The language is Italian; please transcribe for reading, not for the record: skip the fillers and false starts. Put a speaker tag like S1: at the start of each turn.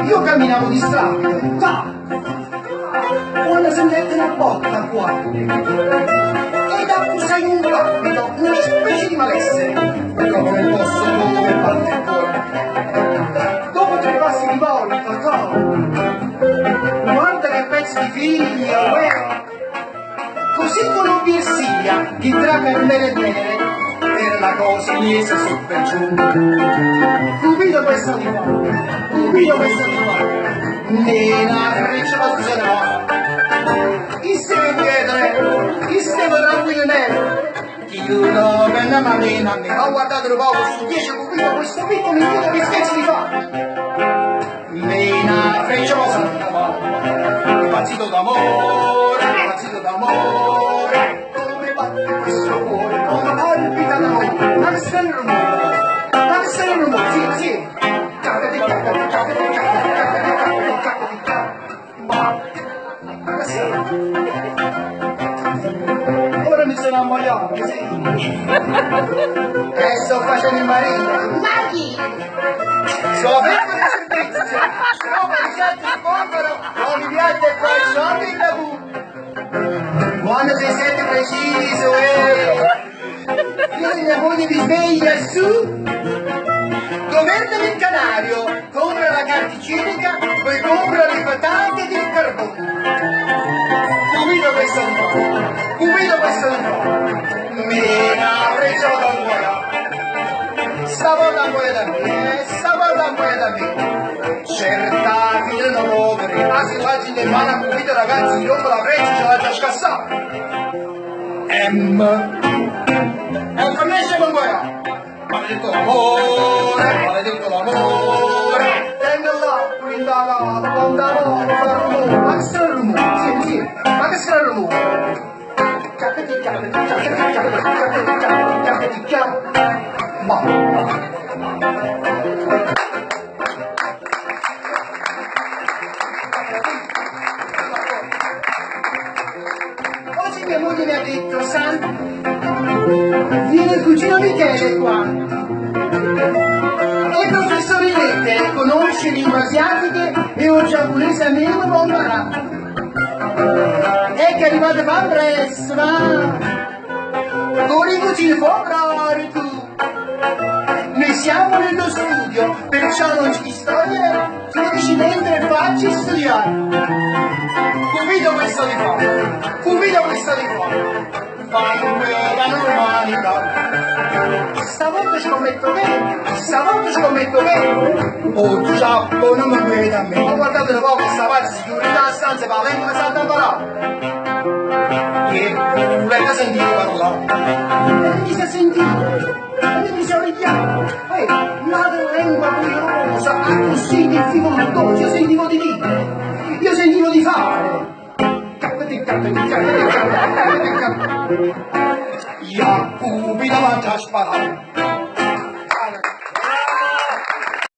S1: Io camminavo distratto, quando sentite una botta qua, ed accusai un palpito, una specie di malessere, proprio nel posto dove batte il cuore. Dopo 3 passi di volta, guarda che pezzo di figlia, uè! Così conobbi Ersilia, che tra Carmele e Venere, per la cosa miese su per giù. Cupido questa di qua, cupido questa di qua, nena riccia lo zero. Chi steve pietre, chi steve tranquillo nero, chi uno venne manina, mi ha guardato un poco su 10 cupido questo piccolo minuto che scherzi di fa. Nena riccia lo zero, impazzito d'amore, impazzito d'amore, come batte questo cuore, come palpita d'amore, ma che strano rumore, ma che strano rumore, sì, sì, cacati, ora mi sono ammogliato, sì, e sto facendo il marito, ma chi? Sto avendo le certezze, come il gente scoprono, non mi piace qua il shopping da bu. Quando si sente preciso, io se mia moglie mi sveglia su, governo del Canario, compra la carta igienica, poi compra le patate e il carbone. Cupido questo di qua, cupido questo di qua, mena freccia da muoia. Stavolta muoia da me, stavolta muoia da me. Certa fine non muovere, la situazione in mano a Cupido ragazzi, mi rompo la freccia, ce l'ha già scassata. E connesse con voi, maledetto l'amore, maledetto l'amore. Tengo là, qui da là, lontano, fa rumore, ma che strano rumore, sì, sì, ma che strano rumore. Capiti, oggi mia moglie mi ha detto, San, viene il cugino Michele qua. E il professore Lette conosce lingue asiatiche e un giapponese almeno può imparare. E che arrivate va presto, va. Con i cugini può parlare tu. Noi siamo nello studio, perciò non ci distogliere, finisci dentro e facci studiare. Cupido questo di qua, cupido questo di qua, fanno la normalità. Stavolta scommetto bene, stavolta scommetto bene. Oh Giappo non mi vede a me, ho guardato un po' questa parte si chiude la stanza per la lingua mi salta a imparare. Che pure che sentito parlare. Non mi si è sentito, non mi si è orecchiato. Madrelingua curiosa, a così che difficoltoso, io sentivo di dire, io sentivo di fare. Ja, Cupido mangia sparato.